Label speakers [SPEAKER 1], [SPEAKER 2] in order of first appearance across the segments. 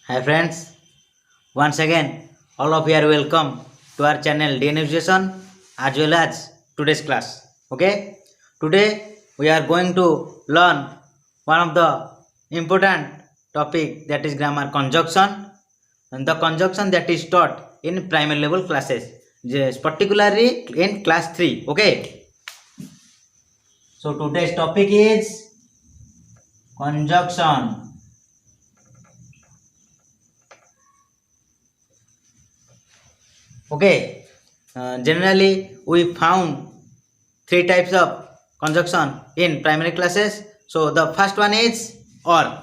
[SPEAKER 1] Hi friends, once again all of you are welcome to our channel DN Education as well as today's class. Okay, today we are going to learn one of the important topic, that is grammar conjunction, and the conjunction that is taught in primary level classes, particularly in class 3. Okay, so today's topic is conjunction. Okay, generally we found three types of conjunction in primary classes. So the first one is or.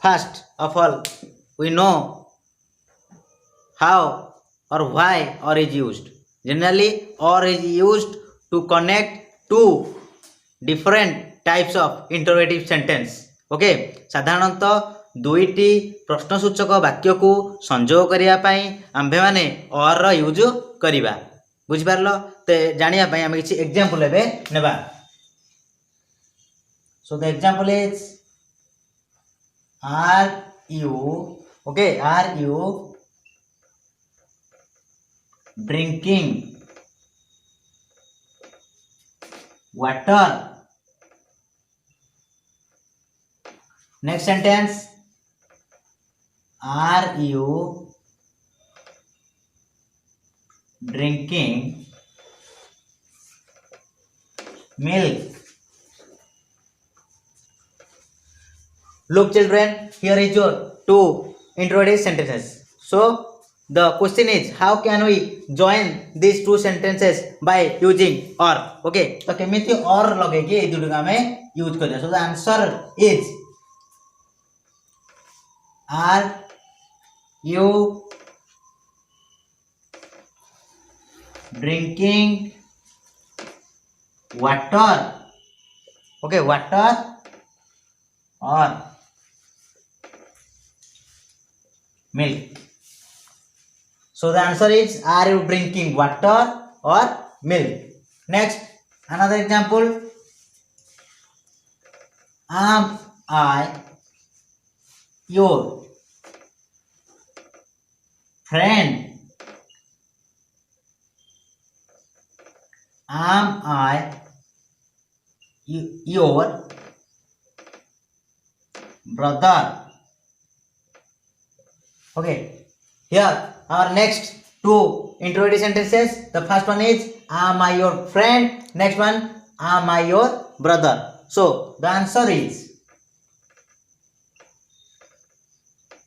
[SPEAKER 1] First of all, we know how or why or is used. Generally, or is used to connect two different types of interrogative sentence. Okay, ସାଧାରଣତଃ ଦୁଇଟି ପ୍ରଶ୍ନସୂଚକ ବାକ୍ୟକୁ ସଂଯୋଗ କରିବା ପାଇଁ ଆମ୍ଭେମାନେ or ର use କରିବା। ବୁଝିପାରିଲ? ତ ଜାଣିବା ପାଇଁ ଆମେ କିଛି ଏକ୍ସାମ୍ପଲ ଏବେ ନେବା। So the example is are you drinking water? Next sentence, are you drinking milk? Look children, here is your two interrogative sentences. So the question is, how can we join these two sentences by using or? Okay, तो केमिति or लगे कि ये दुटा हमें use करें. So the answer is, are you drinking water? Okay, water or milk. So the answer is, are you drinking water or milk? Next, another example, am I your friend? Am I your brother? Okay, here our next two interrogative sentences. The first one is, am I your friend? Next one, am I your brother? So the answer is,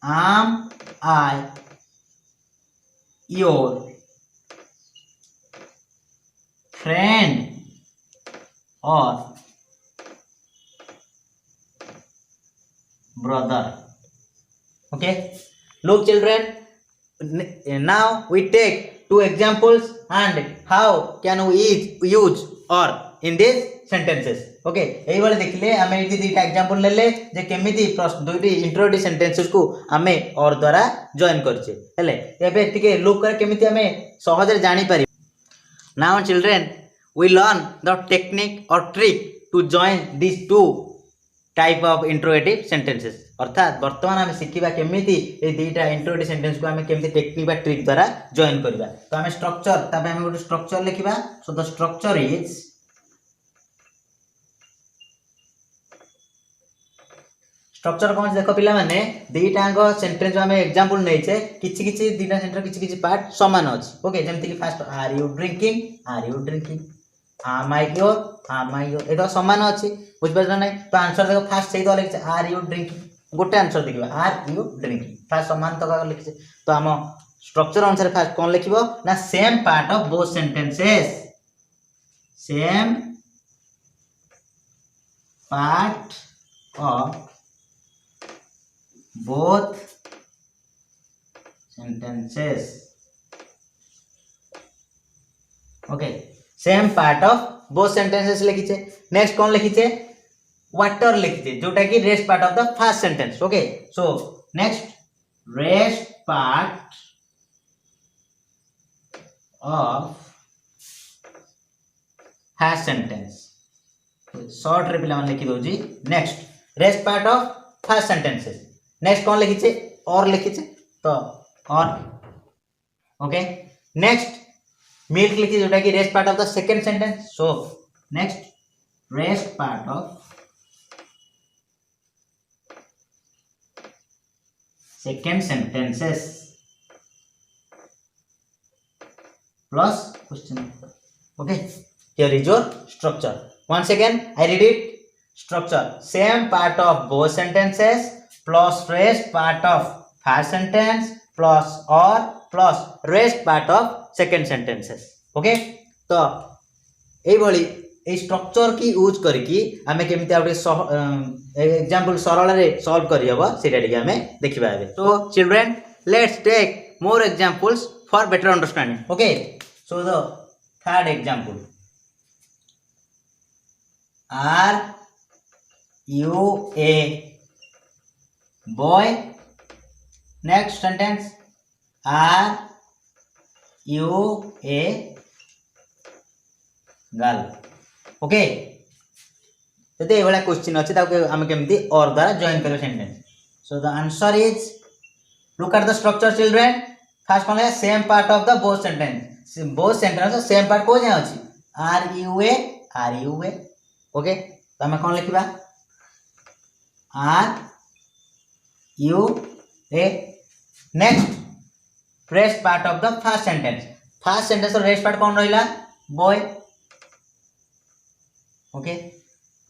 [SPEAKER 1] am I your friend or brother? Okay, look children, now we take two examples and how can we use or in these sentences. Okay एई वाले देखले हमें eighty दुईटा example लेले जे केमिति दुईटी introductory sentences को हमें और द्वारा जॉइन करछे हेले एबे टिके लुक कर केमिति हमें सहज जानि पारि। Now children, we learn the technique और trick to join this two type of interrogative sentences. अर्थात वर्तमान आम शिखा केमिति ए दुईटा इंट्रोगेटिव सेंटेंस को आम केमिति टेक्निक बा ट्रिक द्वारा जॉइन करबा। तो आम स्ट्रक्चर ताबे आम गोटे स्ट्रक्चर लिखिबा। So the structure is, structure कौन देख पिला माने दुईटांग सेंटेंस आम एग्जांपल नैचे किछि किछि दुईटा सेंटेंस किछि किछि पार्ट समान अछि। ओके, जेमति कि first are you drinking, am I your एटा समान अछि। बुझ पाछन नै? तो आंसर देखो फर्स्ट सही तो लिखছে आर यू ड्रिंकिंग, गोटे आंसर देखिबा आर यू ड्रिंकिंग, फर्स्ट समान तो लिखছে। तो हम स्ट्रक्चर अनुसार फर्स्ट कोन लिखिबो ना same part of both sentences, same part of both sentences. Okay, same part of both sentences लिखिछे। नेक्स्ट कौन लिखिछे? वाटर लिखिछे, जोटा कि rest part of the first sentence. Okay, so next rest part of first sentence. Short रे पिला लिखि दोजी next rest part of first sentences next कौन लिखिचे और लिखिचे तो और ओके नेक्स्ट मिल्क लिखी जोटा कि rest part of the second sentence so next rest part of second sentences plus question okay here is your structure once again I read it structure same part of both sentences plus rest part of first sentence plus or plus rest part of second sentences okay तो एई भली ए structure की use करके आमे केमिति आउटे example सरल रे solve करि हबो सेटा टिके आमे देखिबा एबे so children let's take more examples for better understanding okay so the third example are you a boy next sentence are you a girl okay तो ये वाला क्वेश्चन अच्छे ताको हम केमती और द्वारा जॉइन करो sentence so the answer is look at the structure children first one है same part of the both sentence same part को जाय अछि आर यू ए ओके तो हम कोन लिखबा are you a next rest part of the first sentence rest part कौन रहिला बॉय ओके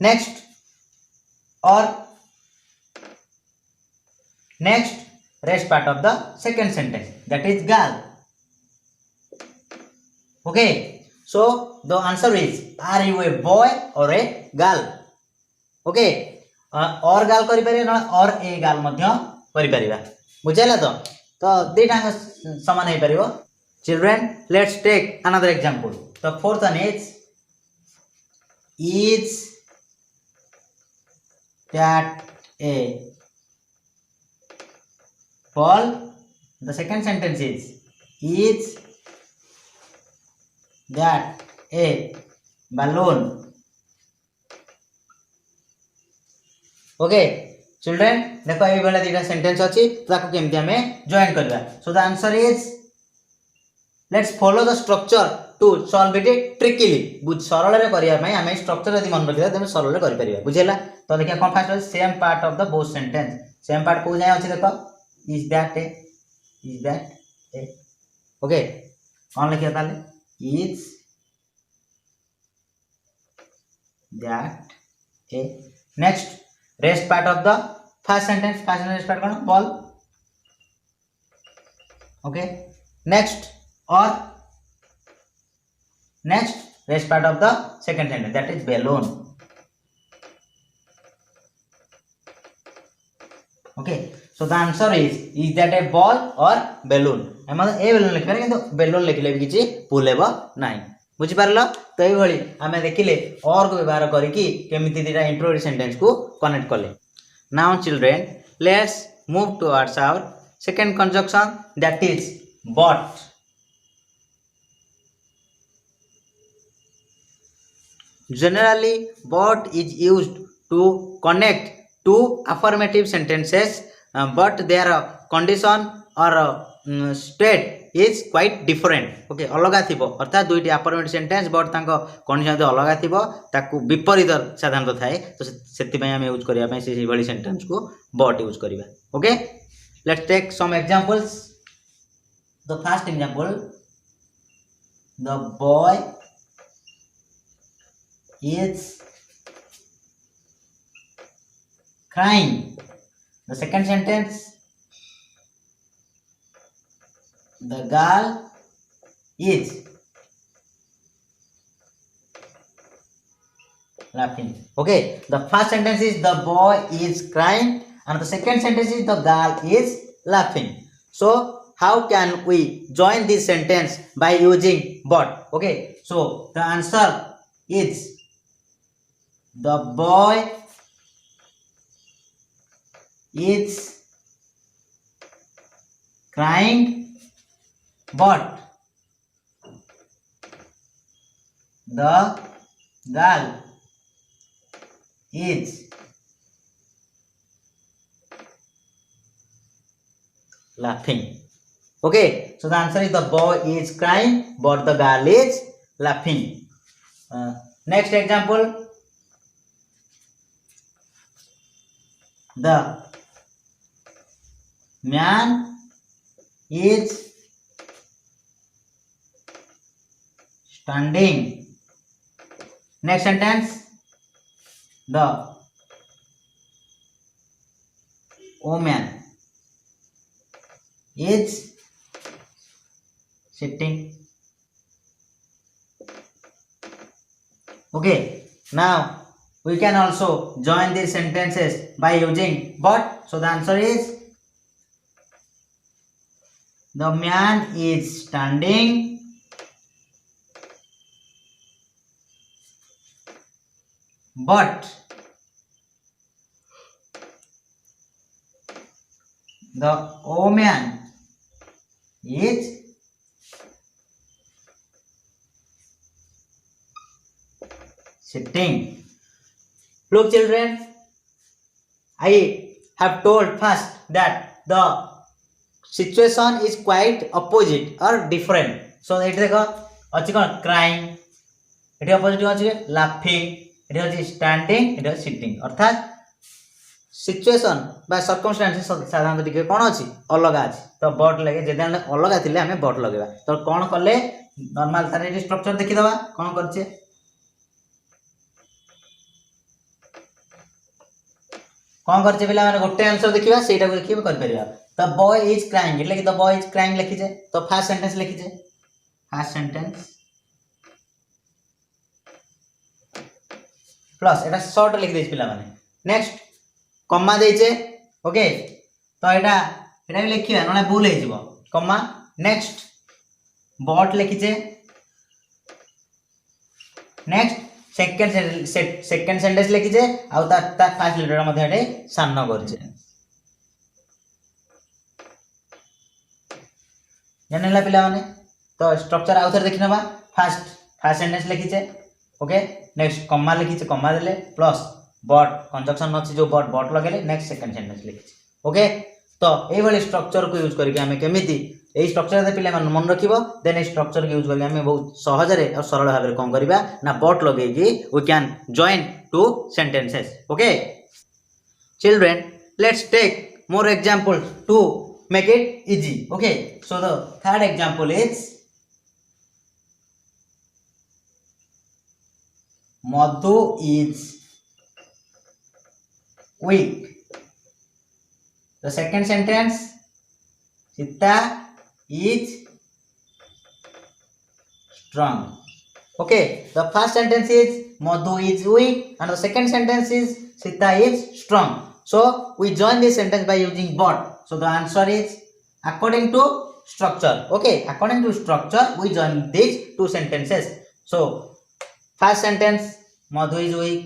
[SPEAKER 1] नेक्स्ट और next rest part of the second sentence that is girl okay so the answer is are you a boy or a girl okay और girl करि परिबे न और a girl मध्य करि परिबा बुझैला तो देटा समान हे परिबो children let's take another example the fourth one is that a ball the second sentence is that a balloon okay children देखो ये वाला दीटा सेंटेंस अछि ताको केमति हमें जॉइन करबा so the answer is let's follow the structure to solve it trickily बुझ सरल रे करिया में हमें स्ट्रक्चर यदि मन रखिया त सरल रे करि परिबा बुझेला तो देखिया कोन first same part of the both sentence same part को जाय अछि देखो इज दैट ए ओके कोन लिखिया ताले is that a next rest part of the first sentence rest part कौन ball okay next or next rest part of the second sentence that is balloon okay so the answer is that a ball or balloon हम ए balloon लिखबे किंतु balloon लिखले भी किछि भूल हेबो नाही बुझि पारलो तो एई भली हमें देखिले और को व्यवहार करिकि केमिति दिटा इंट्रोडक्शन सेंटेंस को कनेक्ट करले now children let's move towards our second conjunction that is but generally but is used to connect two affirmative sentences but their condition or state is quite different okay अलगा थिबो अर्थात दुईटी affirmative sentence but तांको condition जो अलगा थिबो ताकू विपरीत साधारणतः थाए तो सेति पय हम यूज करिया पय से बडी सेंटेंस को but यूज करिबा okay let's take some examples the first example the boy is crying the second sentence the girl is laughing okay the first sentence is the boy is crying and the second sentence is the girl is laughing so how can we join this sentence by using but okay so the answer is the boy is crying but the girl is laughing. Okay, so the answer is the boy is crying, but the girl is laughing. Next example, the man is standing. Next sentence, the woman is sitting. Okay, now we can also join these sentences by using but. So the answer is the man is standing, but the woman is sitting. Look children, I have told first that the situation is quite opposite or different. So it is crying, it is opposite laughing, it is standing, it is sitting. अर्थात situation बा circumstance साधारण टिके कौन अच्छी अलग अच्छी तो but लगे जदि अलग थे आम बट लगे तो कौन कले नॉर्मल तार स्ट्रक्चर देखीदबा कौन करछे कौन करछे पिला माने गोटे आंसर देखिबा सेटा को देखिबा कर परिबा द बॉय इज क्राइंग એટલે કે द बॉय इज क्राइंग लिखी छे तो फर्स्ट सेंटेंस लिखी छे first sentence plus iota short लिख देछ पिला माने नेक्स्ट कम्मा देछे ओके तो एटा भी लिखिबा नने भूल हे जिवो कम्मा नेक्स्ट बट लिखी छे नेक्स्ट सेकंड सेंटेंस लिखी छे आ ता फर्स्ट लेटर मध्ये एटे सान्न करछे जानला पिला माने तो स्ट्रक्चर आउ थर देखिनबा फर्स्ट सेंटेंस लिखी छे ओके नेक्स्ट कम्मा लिखी छे कम्मा देले प्लस बट कंजक्शन अछि जो बट लगेले नेक्स्ट सेकंड सेंटेंस लिखी छे ओके तो एई वाली स्ट्रक्चर को यूज करके हमें केमिति एई स्ट्रक्चर दे पिले मन रखिबो देन एई स्ट्रक्चर को यूज करके हमें बहुत सहज रे और सरल भाबरे कोन करबा ना बट लगेगी we can join two sentences okay children let's take more example to make it easy okay so the third example is Madhu is weak the second sentence Sita is strong okay the first sentence is Madhu is weak and the second sentence is Sita is strong so we join this sentence by using but so the answer is according to structure okay according to structure we join these two sentences so first sentence Madhu is weak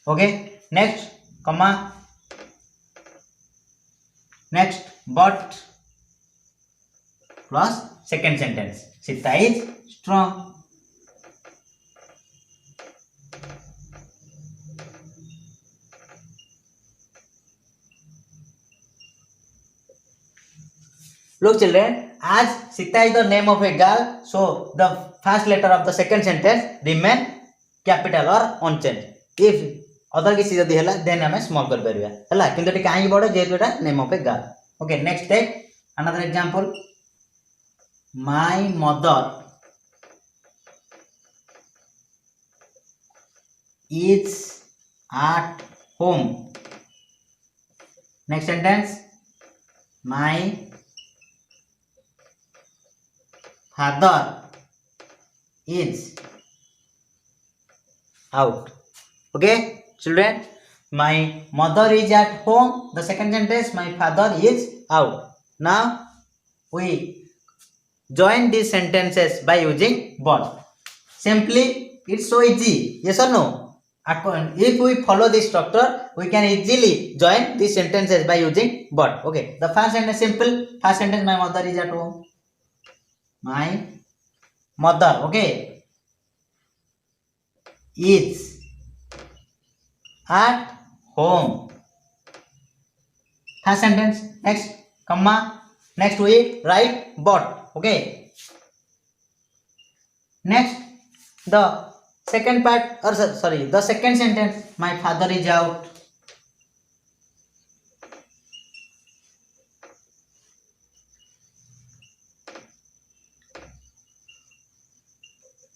[SPEAKER 1] okay next comma next but plus second sentence Sita is strong Look children, as Sita is the name of a girl, so the first letter of the second sentence remain capital or unchanged. If other किसी जदी हला then हमें small कर परिबा हला किंतु eighty काहे बडो जेतु एटा name of a girl. Okay, next take another example. My mother is at home. Next sentence. My father is out okay children my mother is at home the second sentence my father is out now we join these sentences by using but simply it's so easy yes or no if we follow this structure we can easily join these sentences by using but okay the first sentence simple first sentence my mother is at home my mother, okay, is at home. First sentence. Next comma. Next we write but, okay. Next the second part, or sorry, the second sentence, my father is out.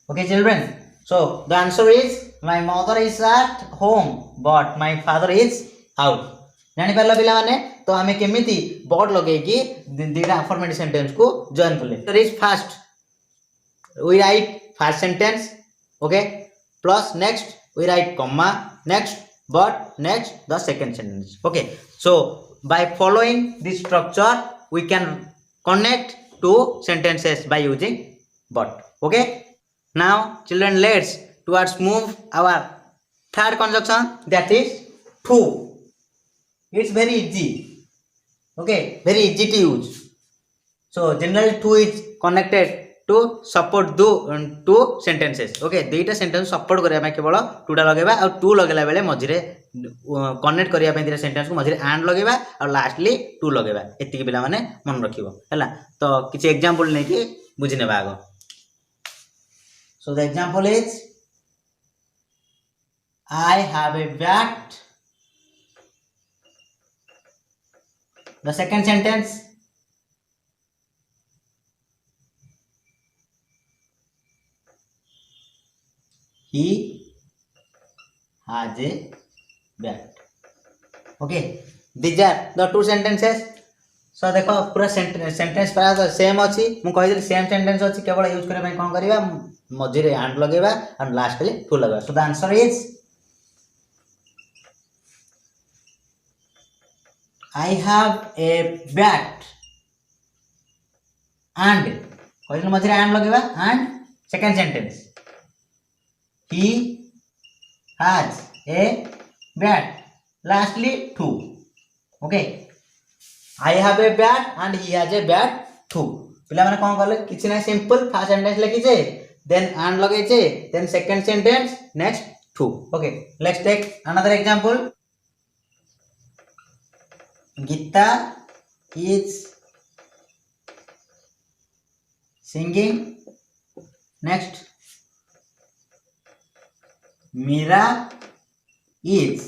[SPEAKER 1] Okay children, so the answer is my mother is at home but my father is out. जानी पारला पिला माने तो हमें केमिति bot लगे कि दीटा affirmative sentence को join करले. तर is fast we write first sentence, okay, plus next we write comma, next but, next the second sentence, okay. So by following this structure we can connect two sentences by using but, okay. Now children, let's towards move our third conjunction, that is to. It's very easy, okay, very easy to use. So generally to is connected to support do two sentences, okay. दुईटा sentence support करिया ପାଇଁ केवल टूटा लगेबा और to लगेला बेले मझिरे connect करिया ପାଇଁ दुईटा सेंटेंस को मझिरे एंड लगेबा और लास्टली टू लगेबा. एतिकी पिला माने मन रखिबो हैला. तो किछि एग्जांपल नै कि बुझि नेबा आगो. So the example is I have a bat. The second sentence, he has a bat, okay. These are the two sentences. So देखो पूरा सेंटेंस प्राय तो सेम अछि. मु कहि सेम सेंटेंस अछि, केवल यूज करे कोन करबा मझिरे एंड लगेबा और लास्टली टू लगेबा. So the answer is I have a bat and कहले मझिरे and लगेबा and second sentence he has a bat, lastly two, okay. I have a bat and he has a bat too. पिला माने कोन करले किछि नै, simple first sentence लिखि जे, then and लगे जे, then second sentence, next too, okay. Let's take another example. Gita is singing. Next Mira is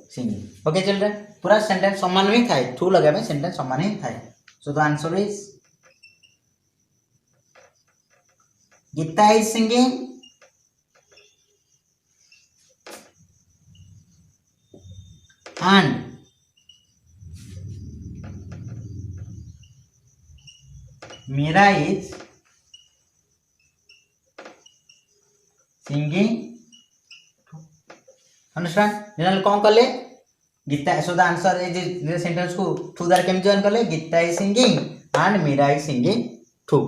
[SPEAKER 1] singing, okay children. पूरा sentence समान ही थाए, टू लगे में सेंटेंस समान ही थाए. So the answer is Gita is singing and Mira is singing. Understand? General कौन कर ले Gita. So the answer is this sentence को टू दार केम जॉइन कर ले, Gita is singing and Mira is singing too.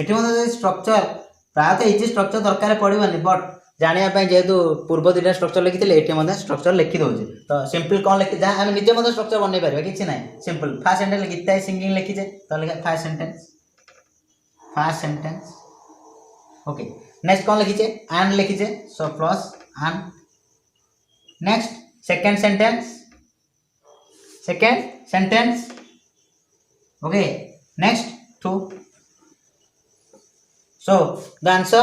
[SPEAKER 1] एठी मतलब स्ट्रक्चर प्राय तो इजी स्ट्रक्चर दरकार पड़िबनी, बट जानिया ପାଇଁ जेहेतु पूर्व दुटा स्ट्रक्चर लिखि थिले एठी मध्ये स्ट्रक्चर लिखि दोजे. तो सिंपल कोन लिखि जा हम निजे मध्ये स्ट्रक्चर बनै परबा, किछि नै. Simple first sentence Gita is singing लिखि जे, तो लिखा फर्स्ट सेंटेंस, ओके. नेक्स्ट कोन लिखि जे, एंड लिखि जे, so plus and. Next second sentence, okay. Next too. So the answer,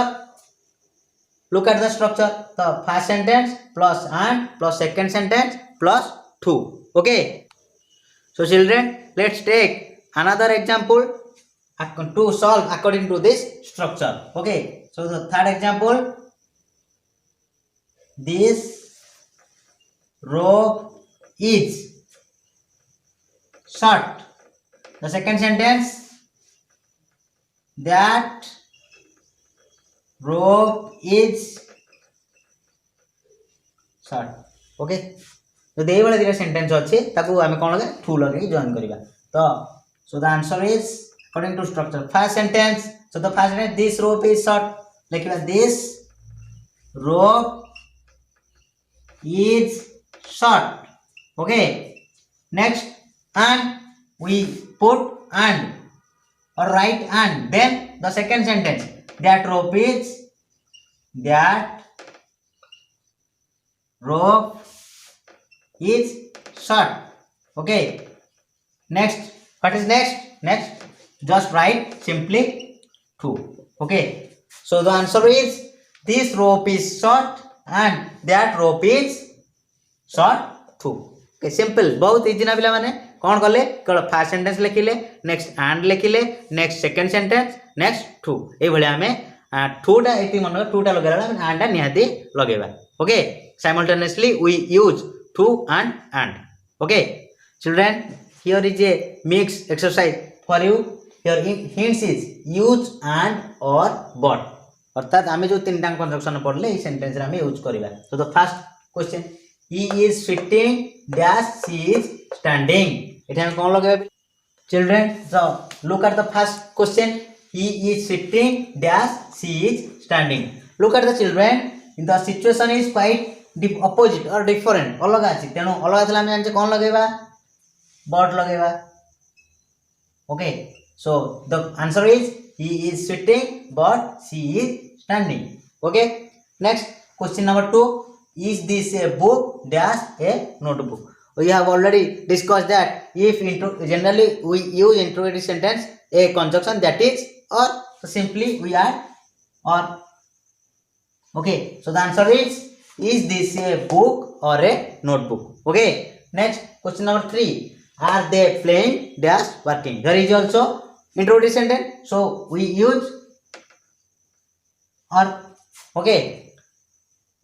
[SPEAKER 1] look at the structure. The first sentence plus and plus second sentence plus two, okay. So children, let's take another example to solve according to this structure, okay. So the third example, this rope is short. The second sentence, that rope is short, okay. तो देई वाला दिरा sentence अछि ताकू हमें कोन लगे to लगे join करिबा. तो so the answer is according to structure. First sentence, so the first sentence, this rope is short, लिखिबा this rope is short, okay. Next and we put and or write and, then the second sentence, that rope is short. Okay, next, what is next, just write simply true. Okay, so the answer is this rope is short and that rope is short too. Okay, simple, बहुत easy ना पिला माने कौन कले केवल first sentence लिखिले, next and लिखिले, next second sentence, next too, ए भलिया हमें टूटा एति मन टूटा लगेला एंड निहाती लगेबा. Okay, simultaneously we use too and. Okay children, here is a mixed exercise for you. Here hints is use and or but, अर्थात आमे जो तीन टाइम कंजक्शन पढ़ले ई सेंटेंस रे आमे यूज करबा. So the first question, he is sitting dash she is standing, एटा हम कोन लगेबा children. So look at the first question, he is sitting dash she is standing. Look at the children, in the situation is quite opposite or different, अलग अछि, तेनु अलग थला हम जान कोन लगेबा but लगेबा. Okay, so the answer is he is sitting but she is standing. Okay, next question number 2, is this a book dash a notebook. We have already discussed that if generally we use interrogative sentence a conjunction that is or, so simply we add or. Okay, so the answer is this a book or a notebook. Okay, next question number 3, are they playing dash working. There is also interrogative sentence, so we use or. Okay,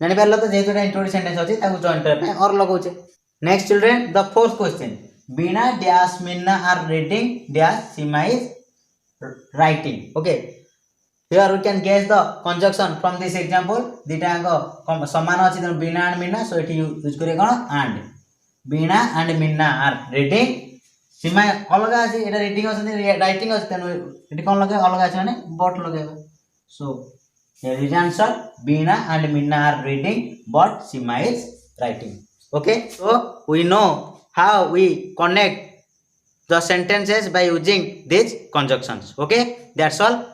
[SPEAKER 1] जानि पारलो तो जेतुटा introduction sentence अछि ताकू join करे पे और लगाउछे. Next children, the fourth question, Beena dash Meena are reading dash Seema is writing. Okay, here we can guess the conjunction from this example. दिटा अंग समान अछि त बीना एंड मीना, सो एठी यूज करे कोन and. Beena and Meena are reading, Seema अलग अछि, एटा रीडिंग अछि राइटिंग अछि, तनो एठी कोन लगे अलग अछि माने बट लगेबा. So here is answer, Beena and Minna are reading but Sima is writing. Okay, so we know how we connect the sentences by using these conjunctions. Okay, that's all.